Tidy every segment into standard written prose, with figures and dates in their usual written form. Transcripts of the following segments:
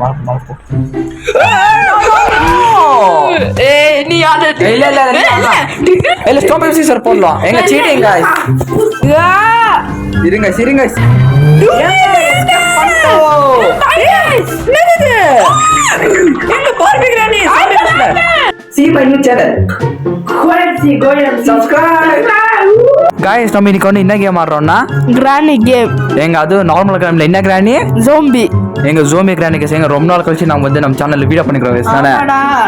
மார்ப்போ நீ யாரு இல்ல ஸ்டாப் சீசர் போடலாம் எங்க சீட்டிங் गाइस இருங்க சரிங்க See my new channel. Go and subscribe. Guys, நம்ம இன்னைக்கு வந்து என்ன கேம் ஆடுறோம்னா கிரானி கேம். எங்க அது நார்மல் கேம்ல என்ன கிரானி? ஜோம்பி. எங்க ஜோம்பி கிரானி கேஸ் எங்க ரொம்ப நாள் கழிச்சு நாம வந்து நம்ம சேனல்ல வீடியோ பண்ணிக்கிறோம் guys. நானே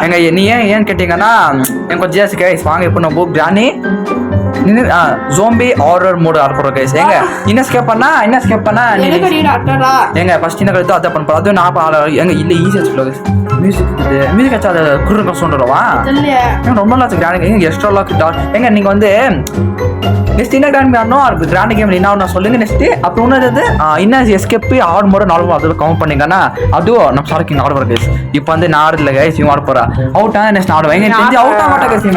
எங்க நீ ஏன் கேட்டிங்கனா எங்க கொஞ்சம் ஜாஸ்தி guys வாங்க இப்போ நம்ம கிரானி ஜோம்பி ஹாரர் மோட் ஆட போறோம் guys. எங்க என்ன ஸ்கேப் பண்ணா எனக்கு நீ டாக்டரா எங்க ஃபர்ஸ்ட் என்ன கழுத்து அத பண்ண அது நான் எங்க இல்ல ஈஸியா சொல்லுங்க மியூசிக் அச்சா அத குறுக்க சொல்றவா எங்க ரொம்ப நாள் கிரானி எங்க எக்ஸ்ட்ரா லாக் எங்க நீங்க வந்து நெக்ஸ்ட் என்ன கிராண்ட் ஆடணும் அதுக்கு கிராண்ட் கேம் என்ன ஆடணும் சொல்லுங்க நெக்ஸ்ட் அப்புறம் ஒன்று இன்னும் எஸ்கேப் ஆடும் போது நார்மல் அதில் கவுண்ட் பண்ணிங்கன்னா அதுவும் நம்ம சாருக்கு ஆட போகிற கேஸ் இப்போ வந்து நான் ஆடுல கேஸ் இவன் ஆட போறா அவுட்டா நெக்ஸ்ட் ஆடுவேன் எங்க தெரிஞ்சு அவுட் ஆக மாட்டேன் கேஸ்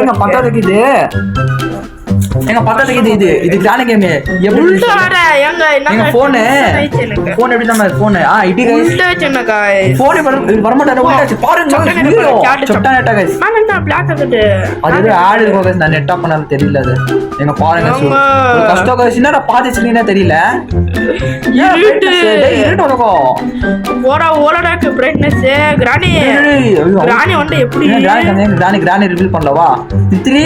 எங்க பத்தாதுக்கு இது எங்க பத்தாதுக்கு இது கிராண்ட் கேம் எப்படி எங்க போன் எப்படி தான் போன் இடி கைஸ் போன் வரமாட்டாரு உண்டாச்சு பாருங்க சொட்டா நெட்டா கைஸ் அது ஆட் இருக்கோ கைஸ் நான் நெட் ஆஃப் பண்ணாலும் தெரியல அது எங்க பாருங்க ஒரு கஷ்டம் கைஸ் என்னடா பாதி ஸ்கிரீனா தெரியல இருட்டு வரகோ ஓலடாக்கு பிரைட்னஸ் கிரானி வந்து எப்படி கிரானி ரிவீல் பண்ணலவா 3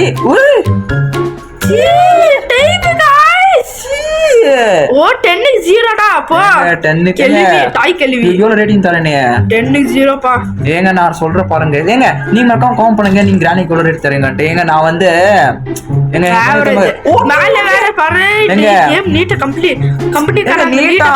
ஓ 10க்கு 0 டா அப்போ 10க்கு கேள்வி தாய் கேள்வி எவ்வளவு ரேட்டிங் தரேனே 10க்கு 0 பா ஏங்க நான் சொல்ற பாருங்க ஏங்க நீங்க மறக்காம கமெண்ட் பண்ணுங்க நீங்க கிரானிக்கு எவ்வளவு ரேட் தரீங்கன்ட்டு ஏங்க நான் வந்து எங்க மேல வேற பாரு கேம் நீட்டா கம்பெனி காரங்க நீட்டா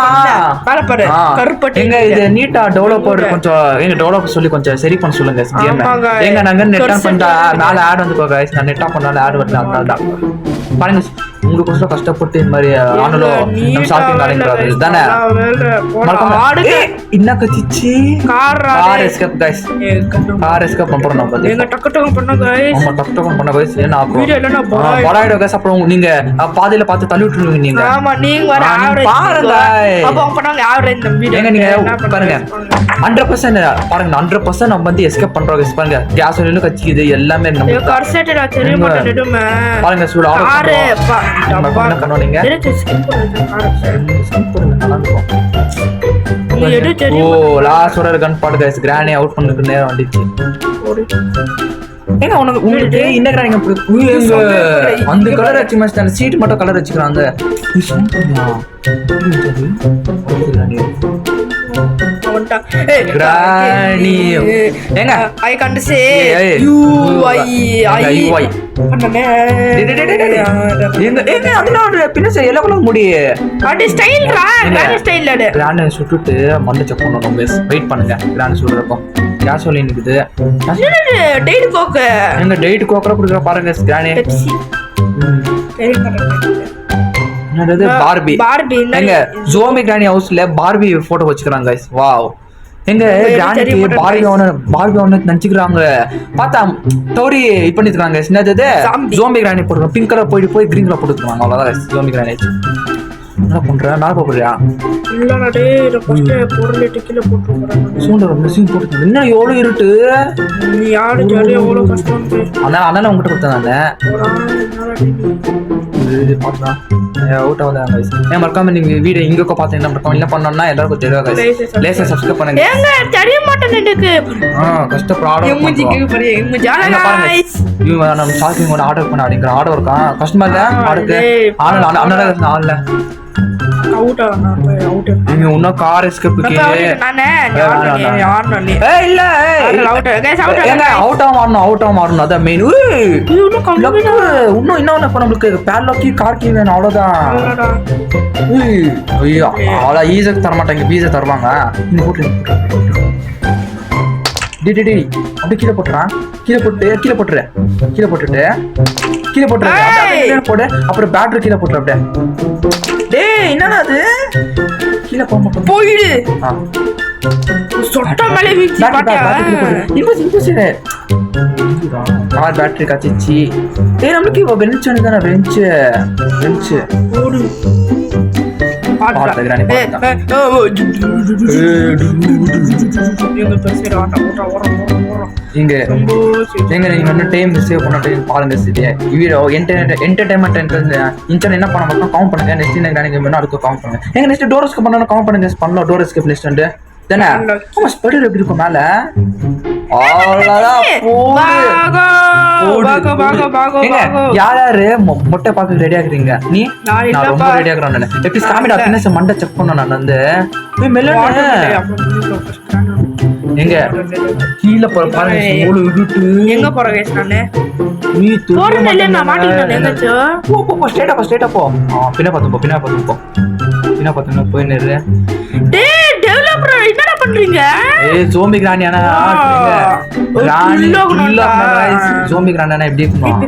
பாரு பாரு கருப்பட்டி எங்க இது நீட்டா டெவலப்பர் கொஞ்சம் எங்க டெவலப்பர் சொல்லி கொஞ்சம் சரி பண்ண சொல்லுங்க கேம் ஏங்க நாங்க நெட் ஆன் பண்ணா நாளை ஆட் வந்து गाइस நான் நெட் ஆன் பண்ணால ஆட் வரல அதனால பாருங்க உங்களுக்கு கஷ்டப்பட்டு இந்த மாதிரி ஆனலோ நம்ம ஷாப்பிங் காரங்க தானே என்ன கத்திச்சு car escape guys car escape பண்றோம் நம்ம எங்க டக்கு டக்கு பண்ண गाइस நம்ம டக்கு டக்கு பண்ண गाइस என்ன ஆகும் வீடியோ இல்லனா படாயிடும் गाइस அப்புறம் நீங்க பாதியில பார்த்து தள்ளி விட்டுருவீங்க நீங்க ஆமா நீங்க வர ஆவரேஜ் பாருங்க அப்ப பண்ணாங்க ஆவரேஜ் இந்த வீடியோ ஏங்க நீங்க பாருங்க 100% பாருங்க 100% நம்ம வந்து எஸ்கேப் பண்றோம் गाइस பாருங்க கேஸ் ஒலில கச்சிக்குது எல்லாமே நம்ம கர்செட்டடா தெரிய மாட்டேடுமே பாருங்க சூட ஆறு நம்ம என்ன பண்ணோம் ஸ்கிப் பண்ணுங்க நல்லா இருக்கும் ஓ லாஸ்ட் ஒரு கன் பாட் गाइस கிரானி அவுட் பண்ணதுக்கு நேரம் வந்துச்சு ஏங்க உங்களுக்கு இந்த கிரானிங்க எங்க அந்த கலர் அச்சு மஸ்ட் அந்த சீட் மட்டும் கலர் வச்சுக்கறாங்க கிரானி ஏங்க I can't say you I பண்ணனே ஏங்க அதனால பின்ன சரி எல்லாம் முடி அடி ஸ்டைல் கிரானி ஸ்டைல் அட கிரானி சுட்டுட்டு மண்ணை செக் பண்ணனும் गाइस வெயிட் பண்ணுங்க கிரானி சுடுறப்போ கேசோலின் இருக்குது டேட் கோக் எங்க டேட் கோக்கற குடுக்குற பாருங்க கிரானி என்னது பார்பி எங்க ஜோமி கிரானி ஹவுஸ்ல பார்பி போட்டோ வச்சுக்கறாங்க गाइस வாவ் எங்க கிரானிக்கு பார்பி ஒன்னு நினைச்சுக்கிறாங்க பார்த்தா ஸ்டோரி பண்ணிருக்காங்க என்னது ஜோம்பி கிரானி போட்டுருக்காங்க பிங்க் கலர் போய் கிரீன் கலர் போட்டுருக்காங்க அவ்வளவுதான் ஜோம்பி கிரானி என்ன பண்ற நான் போடுறியா இல்லடா டேய் இத ஃபர்ஸ்ட் பொருளை டிக்கில போட்டு போறாங்க சூண்டர் மிஷின் போட்டு என்ன எவ்வளவு இருட்டு நீ யாரு ஜாலியா எவ்வளவு கஷ்டம் அண்ணா உங்ககிட்ட கொடுத்தானே இது பார்த்தா அவுட் ஆகுது गाइस ஏன் மறக்காம நீங்க வீடியோ இங்கக்க பாத்தீங்கன்னா மறக்காம என்ன பண்ணனும்னா எல்லாருக்கும் தெரியும் गाइस லேசா சப்ஸ்கிரைப் பண்ணுங்க ஏங்க தெரிய மாட்டேன் எனக்கு கஷ்டப்படாத எம்ஜிக்கு பாரு எம்ஜால गाइस இவங்க நம்ம ஷாப்பிங்கோட ஆர்டர் பண்ண அப்படிங்கற ஆர்டர் இருக்கா கஸ்டமர்ல ஆர்டர் ஆன்ல அவுட் நீங்க உன்ன கார் எஸ்கேப்க்கு நானே ஆன் இல்ல அவுட் गाइस அவுட் ஆவணும் அத மெயின் இன்னும் என்ன பண்ண நமக்கு பேட்லாக் கார் கீ வேணும் அவ்வளவுதான் ஐயோ அவ்வளோ ஈஸியாக தர மாட்டாங்க பீஸை தருவாங்க இந்த போட்டு டி அப்படி கீழே போட்டுறான் கீழே போட்டுட்டு போடு அப்புறம் பேட்டரி கீழே போட்டுரு அப்படியே டேய் என்னடா அது கீழே போக மாட்டோம் போயிடு சொட்ட மேலே வீச்சு பாட்டியா கார் பேட்டரி கச்சிச்சு டேய் நமக்கு இப்போ பெஞ்ச் தானே பெஞ்ச் ஓடு பாத்து கிராணி இங்க எங்க நீங்க வந்து டைம் சேவ் பண்ண டைம் பாருங்க சரியா வீடியோ என்டர்டைன்மெண்ட் இன்டர்நெட் என்ன பண்ண மட்டும் கவுண்ட் பண்ணுங்க நெக்ஸ்ட் என்ன கிராணி கேம் அடுத்து கவுண்ட் பண்ணுங்க எங்க நெக்ஸ்ட் டோரஸ்க்கு பண்ணனும் கவுண்ட் பண்ணுங்க பண்ணலாம் டோரஸ்க்கு லிஸ்ட் வந்து தானே ஆமா ஸ்பைடர் எப்படி இருக்கும் மேல யாரு மொட்டை பாக்க ரெடி ஆகுறீங்க நீ நான் ரொம்ப ரெடி ஆகுறேன் எப்படி காமிடா பின்னஸ் மண்டை செக் பண்ண நான் வந்து எங்க கீழ பாருங்க எங்க போற गाइस நானே நீ போறேன் இல்ல நான் மாட்டிட்டேன் எங்கச்சோ போ ஸ்ட்ரைட்டா போ பின்ன பாத்து போ போய் நிறு டேய் டெவலப்பர் என்னடா பண்றீங்க ஏய் ஜோம்பி கிராணி انا கிராணி ஜோம்பி கிராணி எப்படி இருக்கும்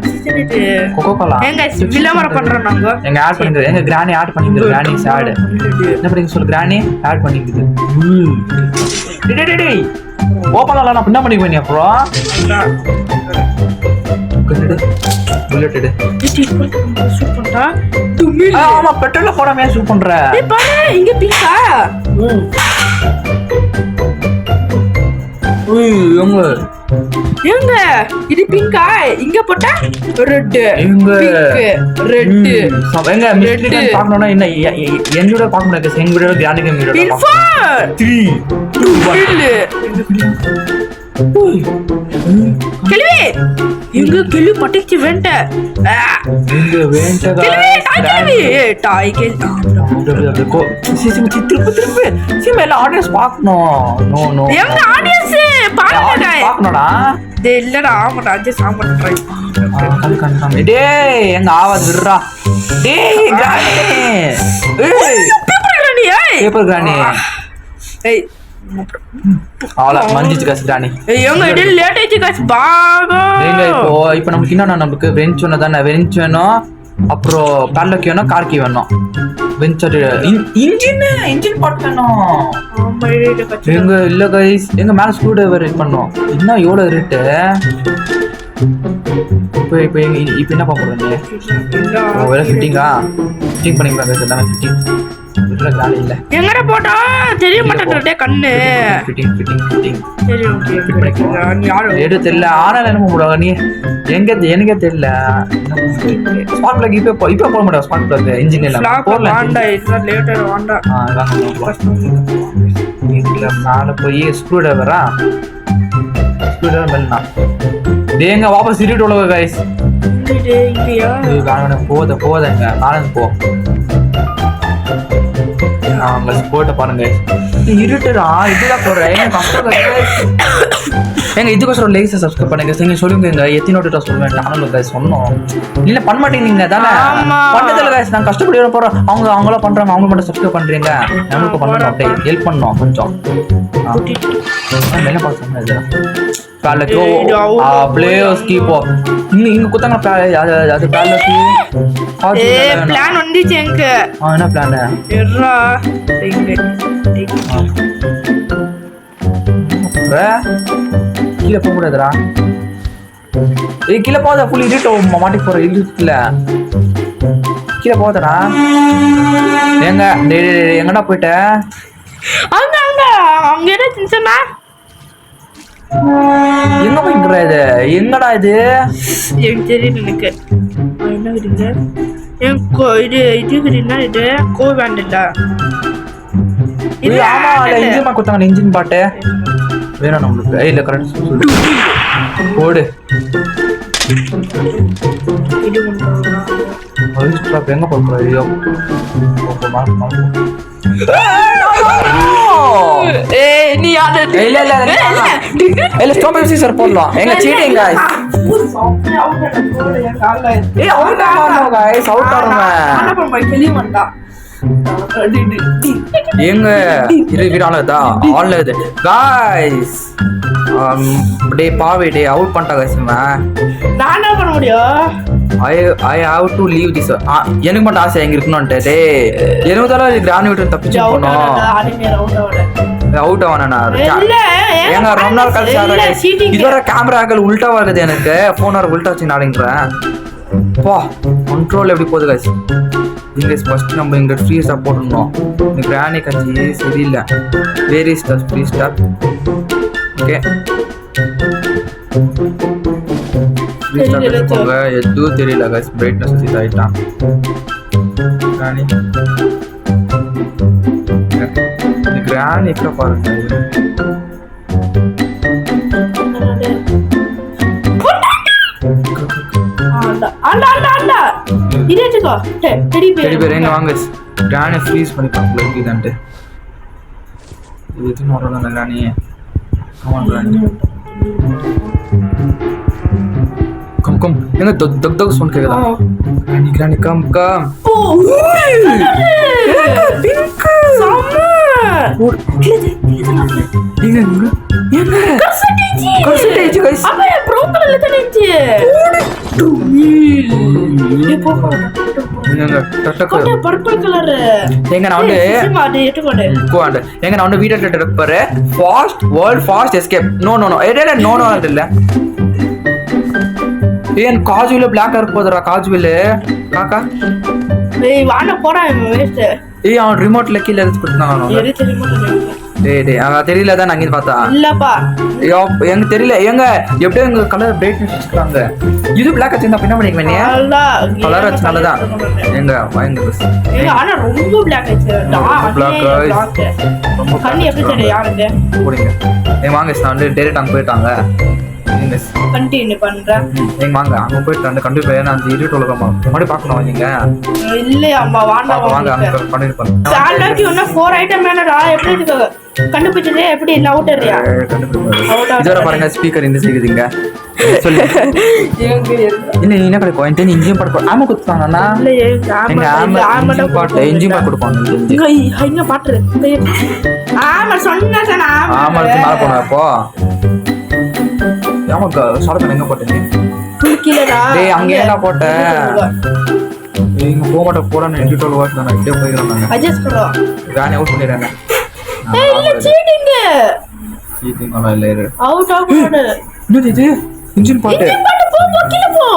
கோகோ கோலா எங்க விளம்பரம் பண்றோம் நாங்க எங்க ஆட் பண்ணிங்க எங்க கிராணி ஆட் பண்ணிங்க கிராணி சாட் என்ன பண்ணீங்க சொல்லு கிராணி ஆட் பண்ணிக்குது டேய் ஓபன் ஆல நான் என்ன பண்ணி போய் அப்புறம் புல்லட் எடு ஷூட் பண்றா ஆமா பெட்ரோல்ல போடாம ஷூட் பண்ற டேய் பாரு இங்க பிங்கா எங்க இது பிங்கா இங்க போட்டா ரெட் எங்க ரெட் எங்க மிஸ்லிடன் பார்க்கணும்னா என்ன என்னோட பார்க்க முடியாது எங்க வீடியோ கிராண்ட் கேம் வீடியோ பின்ஃபா 3 2 1 கேள்வி எங்க கேள்வி பட்டிச்சு வேண்ட எங்க வேண்ட கேள்வி டாய் கேள்வி திருப்பி சிமெல ஆடியன்ஸ் பார்க்கணும் நோ எங்க ஆடியன்ஸ் பாருங்க பார்க்கணும்டா இல்லடா ஆமாடா அட்ஜஸ்ட் ஆக மாட்டேன் டேய் எங்க ஆவாது விடுறா டேய் கிராணி பேப்பர் கிராணி ஏய் ஆளா மஞ்சிச்சு காசு கிராணி எங்க இடையில லேட் ஆயிச்சு காசு பாகோ ஏங்க இப்போ நமக்கு என்ன நமக்கு வெஞ்ச் ஒன்று தானே வெஞ்ச் வேணும் அப்புறம் பேட்லக் வேணும் கார்கி வேணும் வெஞ்ச் இன்ஜின் பார்ட் வேணும் எங்க இல்ல கைஸ் எங்க மேல ஸ்க்ரூ டிரைவர் பண்ணோம் இன்னும் எவ்வளவு ரேட்டு இப்போ என்ன பண்ண போறீங்க வேற ஃபிட்டிங்கா ஃபிட்டிங் பண்ணிக்கலாம் கைஸ் எல்லாமே ஃபிட்டிங் இதுல காலி இல்ல எங்கடா போடா தெரிய மாட்டேங்குதே கண்ணு ஃபிட்டிங் சரி ஓகே நீ யாரு எது தெரியல ஆனா என்ன போடுவாங்க நீ எங்க எனக்கே தெரியல ஸ்பார்க் பிளக் இப்போ போட முடியாது ஸ்பார்க் பிளக் இன்ஜின் இல்ல போடல வாண்டா இது லேட்டர் வாண்டா இதுல மேல போய் ஸ்க்ரூ டிரைவரா மெல்னா டேங்க வாபஸ் திருட்டு உலக கைஸ் இங்கயா போதங்க நானும் போ நாங்க போட்ட பாருங்க இருட்டுடா இதுதான் போடுறேன் எங்க இதுக்கோசரம் லைக்ஸ் சப்ஸ்கிரைப் பண்ணுங்க நீங்க சொல்லுங்க எத்தனை நோட்டு சொல்லுவேன் நானும் கைஸ் சொன்னோம் இல்ல பண்ண மாட்டேங்க தானே பண்ணதில்ல கைஸ் நான் கஷ்டப்பட்டு போறோம் அவங்கள பண்றாங்க அவங்க மட்டும் சப்ஸ்கிரைப் பண்றீங்க நமக்கு பண்ணணும் அப்படியே ஹெல்ப் பண்ணணும் கொஞ்சம் என்ன பார்த்து இதெல்லாம் பேலக்கு பிளேயர்ஸ் கீப்போ இங்க குத்தாங்க அது பேலக்கு பிளான் வந்துச்சு எனக்கு என்ன பிளான் எர்ரா கீழே போக கூடாதுடா கீழே போதா ஃபுல் இருட்டோம் மாட்டி போற இருட்டுல கீழே போதடா எங்க எங்கடா போயிட்ட அங்க என்ன செஞ்சனா எங்க போயிட்டுற இது எங்கடா இது எனக்கு தெரியல எனக்கு என்ன விடுங்க இது இது கோவேண்ட் இல்ல இது ஆமா இன்ஜின் கொடுத்தாங்க இன்ஜின் பாட்டு வேணும் நம்மளுக்கு இல்ல கரெக்ட் சொல்லு போடு இது ஒன்று எங்க போற ஐயோ நீ இல்ல ஸ்டாப் சீசர் போடலாம் எங்க சீட்டிங் गाइस அவுட் ஆமா गाइस அவுட் ஆறோம் பண்ண கேலி மண்டா எங்க இது வீடாலதா ஆன்ல இது गाइस டே பாவே டே அவுட் பண்ணிட்டா गाइस நான் என்ன பண்ண முடியும் I have to leave this எனக்கு மட்டும் ஆசை எங்க இருக்கணும்ட்டு டே எனக்கு தான் கிராண்ட் விட்டு தப்பிச்சு போனோம் அவுட் ஆவானா ஏங்க ரொம்ப நாள் கழிச்சு இதோட கேமராக்கள் உல்டாவா இருக்குது எனக்கு போன் வர உல்டா வச்சு நாடுங்கிறேன் பா கண்ட்ரோல் எப்படி போகுது guys. இங்க ஃபர்ஸ்ட் நம்ம இங்க ஃப்ரீ ஸ்டாப் போடணும். இந்த கிரானி கட்சி சரியில்லை. Where is the free stop? Okay free stop எடுத்துக்கோங்க. எதுவும் தெரியல guys. பிரைட்னஸ் இதாயிட்டான் கிரானி. இந்த கிரானி எక్కడ பாருங்க. டெடி பேர் எங்க வாங்க. கிரானி ஃப்ரீஸ் பண்ணி பார்க்கலாம் எப்படிதான்ட்டு. இது நோடல granny. Come on granny. Come come எங்க தக் தக் சவுண்ட் கேக்குதா? Granny granny come come. Pink summer. எங்க கர்சடேஜ் गाइस. அப்ப ப்ரோ கலர்ல தனேஜ். எங்க டட்டக்க பர்பிள் கலர். எங்க நான் வந்து மாடி எட்டுகோடே. கோண்ட் எங்க நான் வந்து வீடியோ டெட் எடுப்பற. Fast world fast escape. No இல்ல. ஏன் காஜுல பிளாக் கலர் போடுறா காஜுல காக்கா. ஏய் வாண போடா வேஸ்ட். ஏய் அவன் ரிமோட்ல கீழ எடுத்து போட்டாங்க. எரிச்ச ரிமோட். டேய் அவ தெரியல தான் நான் இங்க பார்த்தா. இல்லப்பா. ஐயோ எனக்கு தெரியல. எங்க எப்படி எங்க கலர் பிரைட்னஸ் வச்சுக்கறாங்க. இது பிளாக் வச்சிருந்தா என்ன பண்ணிக்குவே நீ? கலர் வச்சு நல்லதான். எங்க வாங்க பஸ். ஏங்க ஆனா ரொம்ப பிளாக் ஆச்சு. பிளாக் ரொம்ப கண்ணி எப்படி தெரியும் யாருக்கு? போடுங்க. ஏய் வாங்க நான் வந்து டைரக்ட் அங்க போய்ட்டாங்க. நீங்க கண்டினியூ பண்றேன். ஏங்க வாங்க அங்க போய்ட்டு அந்த கண்டிப்பா ஏனா அந்த இருட்டு உலகமா மறுபடியும் பார்க்கணும் நீங்க. இல்ல அம்மா வாங்க அங்க கண்டினியூ பண்ணுங்க. சாலக்கு இன்னும் 4 ஐட்டம் மேனடா எப்படி இருக்கு? கண்டுபிடிச்சதே எப்படி லவுட்டரியா? இதோட பாருங்க ஸ்பீக்கர் இந்த சைடுங்க. சொல்லு. இல்ல நீ என்ன கிடைக்கும்? இந்த இன்ஜின் பாட்டு ஆமா குடுத்தாங்கனா? இல்ல எங்க ஆமா பாட்டு இன்ஜின் பாட்டு கொடுப்பாங்க. இங்க பாட்டு. ஆமா சொன்னேனா? ஆமா மேல போனா போ. ஆமாக்கா சாரப்பன் எங்க போட்டீங்க? கீழடா. டேய் அங்க என்ன போட்ட? இங்க போக மாட்ட போறானே எடிட்டோல் வாட்ச் நான் இப்படியே போயிரலாம் நான். அட்ஜஸ்ட் பண்ணு. கானே அவுட் பண்ணிரேன். ஏய் இல்ல சீட்டிங். சீட்டிங் அல இல்ல இரு. அவுட் பண்ணு. என்னது இது? இன்ஜின் பாட்டு. போ கீழ போ.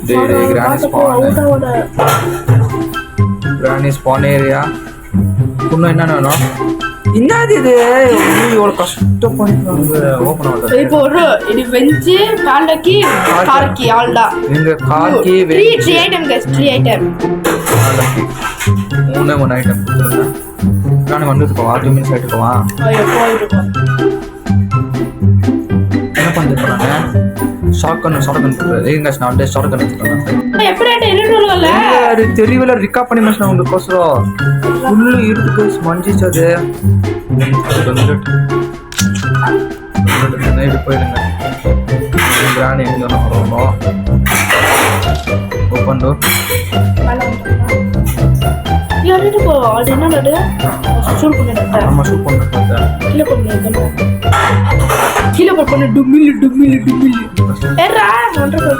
டேய் Granny spawn. Granny spawn area. இன்னும் என்ன வேணும்? என்னது இது? இவ்வளவு கஷ்டப்பட்டு ஓபன் ஆகுது. இப்போ ஒரு இது வெஞ்சி காலக்கி கார்க்கி ஆல்டா. இங்க கார்க்கி வெஞ்சி 3 ஐட்டம் गाइस 3 ஐட்டம். காலக்கி. மூணு ஐட்டம் கொடுத்துருங்க. நான் வந்துட்டு போவா 2 மினிட்ஸ் ஆயிட்டு போவா. ஐயோ போயிடுங்க. என்ன பண்ணிருக்காங்க? ஷாட்கன் ஏங்க நான் வந்து ஷாட்கன் எடுத்துட்டேன். எப்படி எடிட்டோர்ல அது தெரியல ரிகாப் பண்ணி மச்சான் உங்களுக்கு கோசரம். ஃபுல்லு இருக்கு गाइस மஞ்சிச்சது. நைட் போயிடுங்க. கிரானி எங்க வரணும்? Open door. யாரது போ அது என்னது? ஷூட் பண்ணிட்டேன். நம்ம ஷூட் பண்ணிட்டேன். கீழ போடுங்க. கீழ போடு டுமில். ஏறா ஒன்றரை.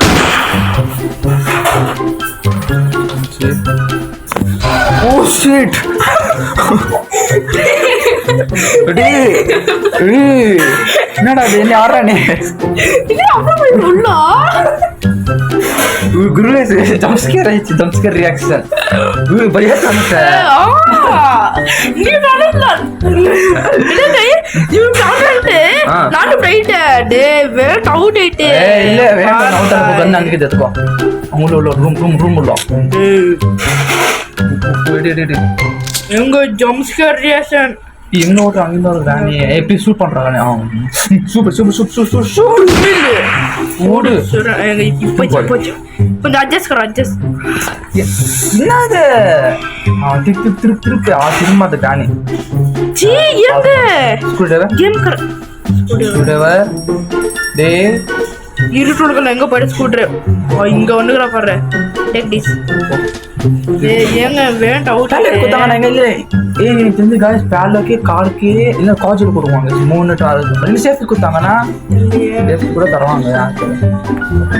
Oh shit. என்னடா இது என்ன ஆறானே? இது அப்புறம் உள்ளா. குருலே ஜம்ப்ஸ்கேர் ரியாக்ஷன். பையா காமிச்சா. நீ வரல. இல்ல யூ கான்டென்ட். நான் ரைட் டே வெயிட் அவுட் ஐட். இல்ல வேண்டாம் அவுட் ஆக போறேன் அங்க கிட்ட இருக்கோம். உள்ள ரூம் உள்ள. எங்க ஜம்ப்ஸ்கேர் ரியாக்ஷன் எங்க ஓட்டு அங்க ஒரு ராணி எப்படி ஷூட் பண்றாங்க? சூப்பர் ஓடு. இப்போ கொஞ்சம் அட்ஜஸ்ட் கர அட்ஜஸ்ட். என்னது? திருப்பி திரும்ப அந்த ராணி. ஜி எங்க ஸ்கூல் டிரைவர் கேம் கர ஸ்கூல் டிரைவர் டே இருட்டுல எங்க போய் ஸ்கூட்டர் இங்க வந்துக்கற பாரு. Take this. ஏங்க வேண்ட் அவுட் குத்தாங்க எங்க. ஏய் நீ தெரிஞ்சு गाइस பேலோக்கே கார்க்கே இல்ல காஜுல போடுவாங்க. 3 ரெண்டு சேஃப் குத்தாங்கன்னா சேஃப் கூட தருவாங்க.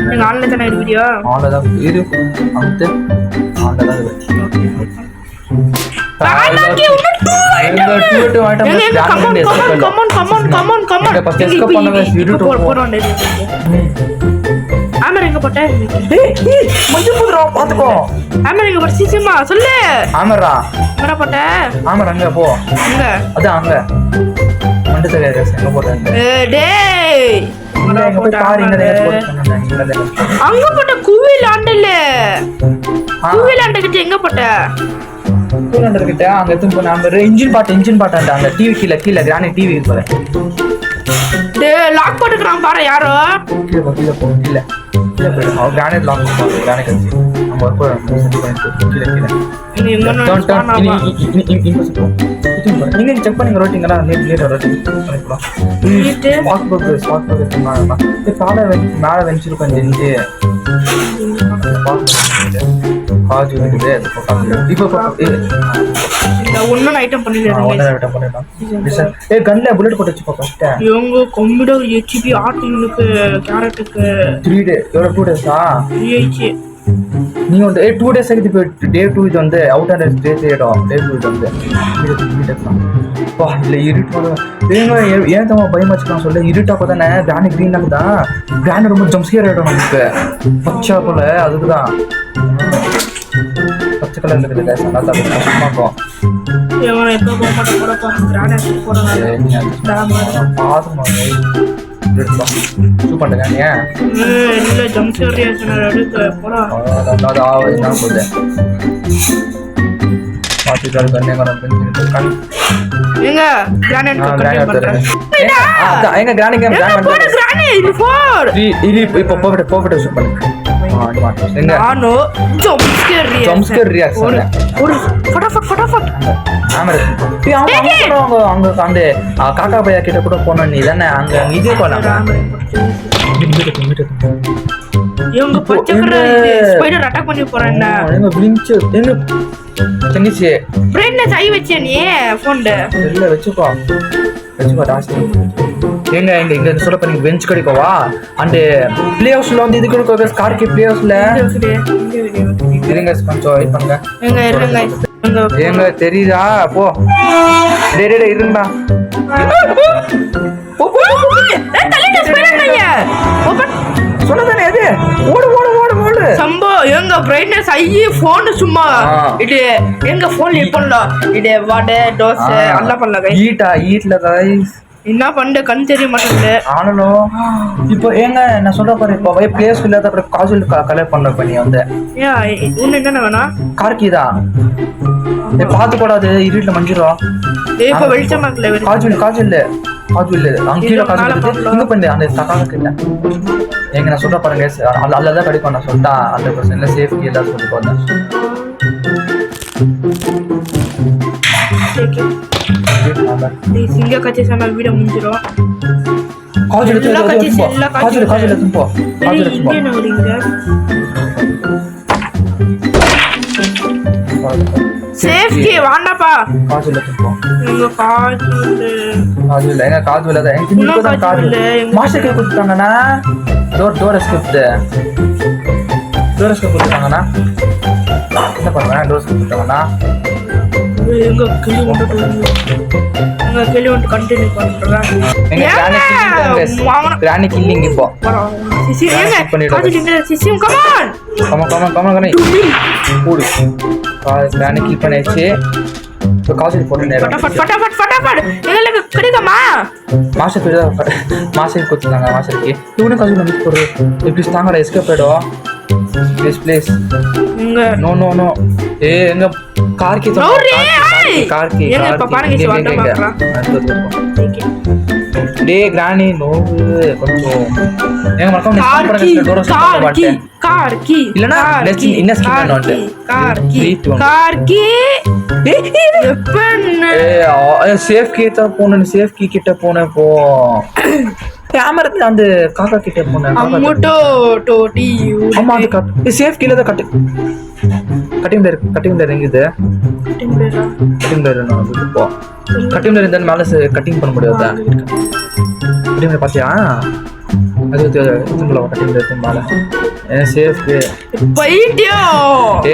நீங்க ஆன்லைன்ல தான வீடியோ ஆன்லைன்ல இரு அந்த ஆன்லைன்ல பேலோக்கே உன்ன 2 ஐட்டம். கமான். பஸ்ட் பண்ணவே வீடியோ போறோம். ஹேமர் எங்க போட்ட மஞ்சள் புதுரா பாத்துக்கோ. ஹேமர் எங்க போட்ட சீக்கிரமா சொல்லு. ஆமரா எங்கடா போட்ட? ஆமர் அங்க போ. எங்க? அதான் அங்க மண்டை தவிர எங்க போட்டாங்க. டேய் எங்க போய் பாரு. இங்க தான் போட்டாங்க. அங்க போட்ட குவில் ஆண்டல. குவில் ஆண்ட கிட்ட எங்க போட்ட? குவில் ஆண்ட கிட்ட அங்க எதுவும் போன நம்ம இன்ஜின் பாட்டாண்ட அங்க டிவி கீழ கிரானி டிவி போல. டேய் லாக் போட்டுக்கறான் பாரு யாரோ. கீழ போ கீழ போய் அவ கிரானைட் லாக் பண்ணுவாங்க. கிரானைட் கட்டி நம்ம ஒரு கீழ நீ எங்க நீங்க செக் பண்ணி ரோட்டிங்களா நேட் ரோட்டிங் பண்ணிக்கலாம். ஸ்மார்ட் பர்க் மேல வெஞ்சிருக்கும் இந்த காஜு இருக்குது. இப்போ ஒன்னு ஐட்டம் பண்ணிடலாம். ஏய் கன்ல புல்லட் போட்டு வச்சுப்பா ஃபர்ஸ்ட். இவங்க கம்மிடா ஹெச்பி ஆர்டினுக்கு கேரட்டுக்கு 3 டே எவ்வளவு 2 டேஸா? 3 நீ வந்து 2 டேஸ் ஆகிட்டு போய் டே 2 இது வந்து அவுட் ஆஃப் டே 3 இடம் டே 2 இது வந்து வா இல்ல இருட்டு ஏங்க ஏன் தம்மா பயமாச்சுக்கலாம் சொல்ல. இருட்டா பார்த்தானே கிரானி கிரீனாக தான் கிரானி ரொம்ப ஜம்ஸ்கியர் ஆகிடும் நமக்கு. பச்சா போல அதுக்கு தான் பச்சை கலர் இருக்குது. நல்லா கஷ்டமாக்கும். பண்ணுங்க காக்கா பையா கிட்ட கூட போன நீ தானே அங்க இதே போலாம். ஏங்க இங்க இங்க சொல்ல பண்ணி பெஞ்ச் கிடைக்கவா அண்ட் பிளே ஹவுஸ்ல வந்து இது கூட கார்கி பிளே ஹவுஸ்ல இருங்க கொஞ்சம் வெயிட் பண்ணுங்க. ஏங்க தெரியுதா போ டேய் டேய் இருங்கடா. சொன்னதானே அது ஓடு ஓடு ஓடு ஓடு சம்போ எங்க பிரைட்னஸ் ஐயே போன் சும்மா இது எங்க போன் இப்போல இது வடை தோசை எல்லாம் பண்ணல ஈட்ல ரைஸ் என்ன பண்ண கண் தெரிய மாட்டேங்குது. ஆனாலும் இப்போ ஏங்க நான் சொல்ற பாரு இப்போ பிளேஸ் இல்லாத அப்புறம் காஜுவல் கலர் பண்ண பண்ணி வந்து ஏன் உன்ன என்ன வேணும் கார்கிதா பார்த்து கூடாது இருட்டுல மஞ்சிரும். இப்போ வெளிச்சமாக்கல காஜுவல் அங்க கீழே காஜுவல் இங்க பண்ணு அந்த தக்காக கிட்ட எங்க நான் சொல்ற பாருங்க அல்லதான் கிடைக்கும். நான் சொல்லிட்டா 100% சேஃப்டி எல்லாம் சொல்லி போறேன். சிங்க கட்சி சொன்ன வீட முடிஞ்சிடும். சேஃப்டி வாண்டாப்பா காஜுல துப்போம். எங்க காஜுல எங்க காஜுல தான் எங்க நிக்கோ தான் காஜுல மாஸ்டர் கொடுத்தாங்கனா டோர் எஸ்கேப் கொடுத்தாங்கனா என்ன பண்ணுவாங்க. டோர் எஸ்கேப் கொடுத்தாங்கனா எங்க கிளி வந்து கண்டினியூ பண்றேன். எங்க கிரானி கில்லிங் இப்போ சிசிம் கமான் கூடு கிரானி கில் பண்ணியாச்சு. இப்போ காசு போட்டு ஃபட்டாஃபட் எங்களுக்கு கிடைக்குமா? மாஸ்டர் கொடுத்துருந்தாங்க. மாஸ்டருக்கு இவனும் காசு மிஸ் போடு இப்படி தாங்கடா எஸ்கேப் ஆயிடும். ப்ளீஸ் நோ ஏ எங்க கார்கி டே கிரானி நோவு கொஞ்சம் எங்க மறக்காம கார்கி இல்லனா என்ன ஸ்கின் நோட் கார்கி சேஃப் கீ தான் போன சேஃப் கீ கிட்ட போன போ கேமரா அந்த காக்கா கிட்ட போன அம்மட்டோ டோடி அம்மா அது கட் சேஃப் கீல தான் கட்டிங் பிளேயர் எங்குது கட்டிங் பிளேயர் நான் போ கட்டிங் பிளேயர் இந்த மேல கட்டிங் பண்ண முடியாது. கட்டிங் பிளேயர் பாத்தியா அது இதுல கட்டிங் பிளேயர் மேல சேஃப் பைட்டியோ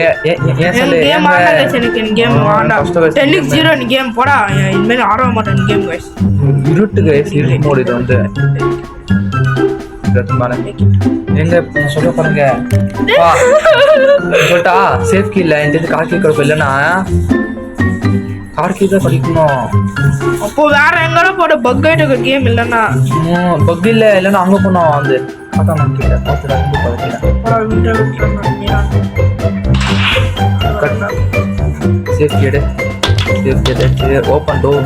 ஏன் சொல்லு கேம் ஆடல எனக்கு கேம் ஆடா 10-0 நீ கேம் போடா இனிமே ஆட மாட்டேன் கேம் गाइस இருட்டு गाइस இருட்டு மோட் இது வந்து எடுத்து மேலே எங்க சொல்ல பாருங்க வா சொல்லிட்டா சேஃப் கீ இல்லை இந்த கார் கீ கொடுப்ப இல்லைன்னா கார் கீ தான் படிக்கணும். அப்போ வேற எங்கடா போட பக் ஆயிட்டு கேம் இல்லைன்னா பக் இல்லை இல்லைன்னா அங்கே போனோம் வந்து அதான் நான் கேட்டேன் பார்த்துடா சேஃப்டி எடு சேஃப்டி எடு ஓப்பன் டோர்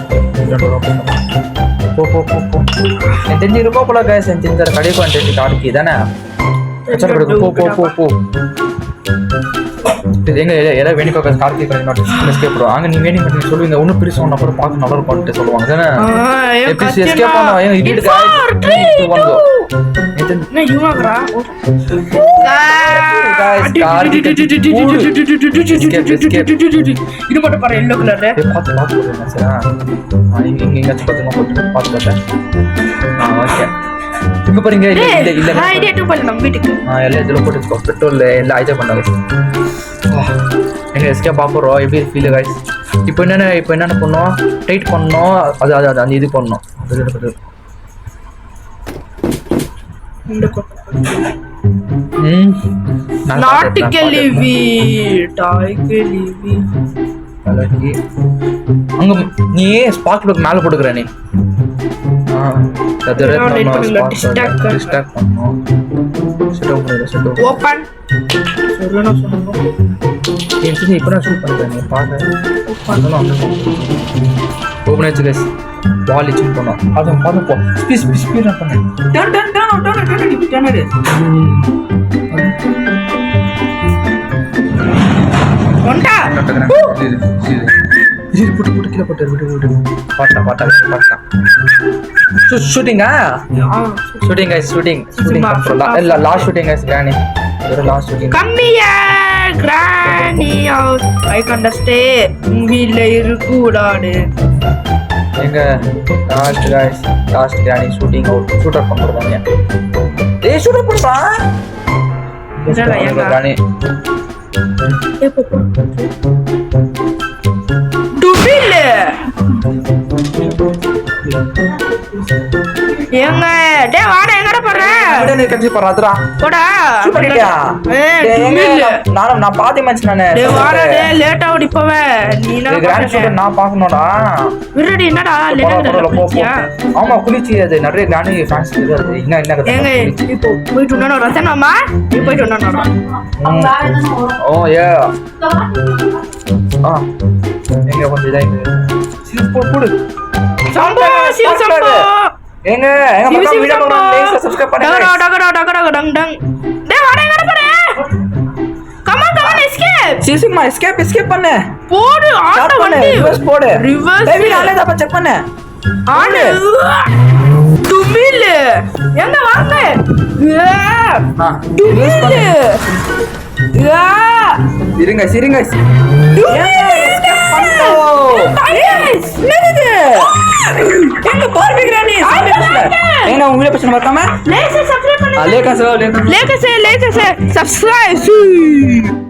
போ போ போ போ என் தெரிஞ்சு இருக்கோ போல கேஸ் என் தெரிஞ்ச கடைக்கு வந்துட்டு கார்க்கு தானே போ போ போ போ எங்க எல்லாம் வேணி பார்க்க கார்க்கு எஸ்கேப் பண்ணுவோம் அங்கே நீ வேணி பண்ணி சொல்லுவீங்க ஒன்றும் பெருசு ஒன்று அப்புறம் பார்க்க நல்லா இருக்கும்ட்டு சொல்லுவாங்க தானே எப்படி எஸ்கேப் பண்ணுவோம் எங்க வீட்டுக்கு இது மட்டும் பாரு எல்லோ கலர் பார்த்து பார்த்து போடுறேன் சார் இங்கே எங்கேயாச்சும் பார்த்துமா போட்டு பார்த்து பார்த்தேன் ஓகே இங்கே பாருங்க இல்லை இல்லை இல்லை ஐடியா டூ பண்ணு நம்ம வீட்டுக்கு எல்லாம் இதில் போட்டு பெட்ரோல் எல்லாம் ஐடியா பண்ணாங்க எங்க எஸ்கே பார்க்குறோம் எப்படி ஃபீல் கைஸ் இப்போ என்னென்ன பண்ணோம் டைட் பண்ணோம் அது அது அது அந்த இது பண்ணோம் அங்க நீ ஸ்பார்க் ப்ளக் மேல போட்டுக்கற நீ ஓபன் சொல்லணும் இப்போ நான் ஷூட் பண்ணுறேன் நீ பார்க்க ஓப்பன் ஆச்சு கைஸ் பால் இச்சிங் பண்ணோம் அது பண்ண போ ஸ்பீடாக பண்ணு புட்டு கீழே போட்டு விட்டு பாட்டா ஷூட்டிங்கா ஷூட்டிங் கைஸ் ஷூட்டிங் இல்ல லாஸ்ட் ஷூட்டிங் கைஸ் கிரானி ஒரு லாஸ்ட் ஷூட்டிங் கம்மியா கிரானி ஐ கண்டஸ்டே வீல்ல இருக்கக்கூடாது எங்க last guys last granny shooting out shoot out பண்றாங்க ஏய் ஷூட் அவுட் பண்றா கிரானி டுபில் ஏங்க டேய் வாடா எங்கடா போற அட நீ கஞ்சி பராதடா போடா பண்ணிட்டியா நான் பாதி மச்சி நானே டேய் வாடா டேய் லேட் ஆவுடி போவே நீ என்ன கிராண்ட் ஷூட் நான் பார்க்கணும்டா விருடி என்னடா லேட் ஆமா குளிச்சி அது நிறைய கிராண்ட் ஃபேன்ஸ் இருக்கு என்ன கதை ஏங்க இப்போ போயிட்டு வந்தா ரசனமா நீ போயிட்டு வந்தா ஓ யா எங்க வந்து இதாங்க சிரிப்பு போடு சம்போ சம்போ எங்க பக்கம் வீடியோ பண்ணனும் லைக் சப்ஸ்கிரைப் பண்ணுங்க டக டங் டங் டேய் வாடா எங்கடா போற கம் ஆன் எஸ்கேப் சீசிமா எஸ்கேப் பண்ணு போடு ஆட்ட பண்ணு ரிவர்ஸ் போடு டேய் வீடியோ அத செக் பண்ணு ஆடு டுமில் எங்க வாங்க டுமில் இருங்க எங்க பார்பி கிரானி என்ன உங்களே பிரச்சனை மறக்காம லைக் சப்ஸ்கிரைப் பண்ணுங்க லேக்கா சப்ஸ்கிரைப் சப்ஸ்கிரைப்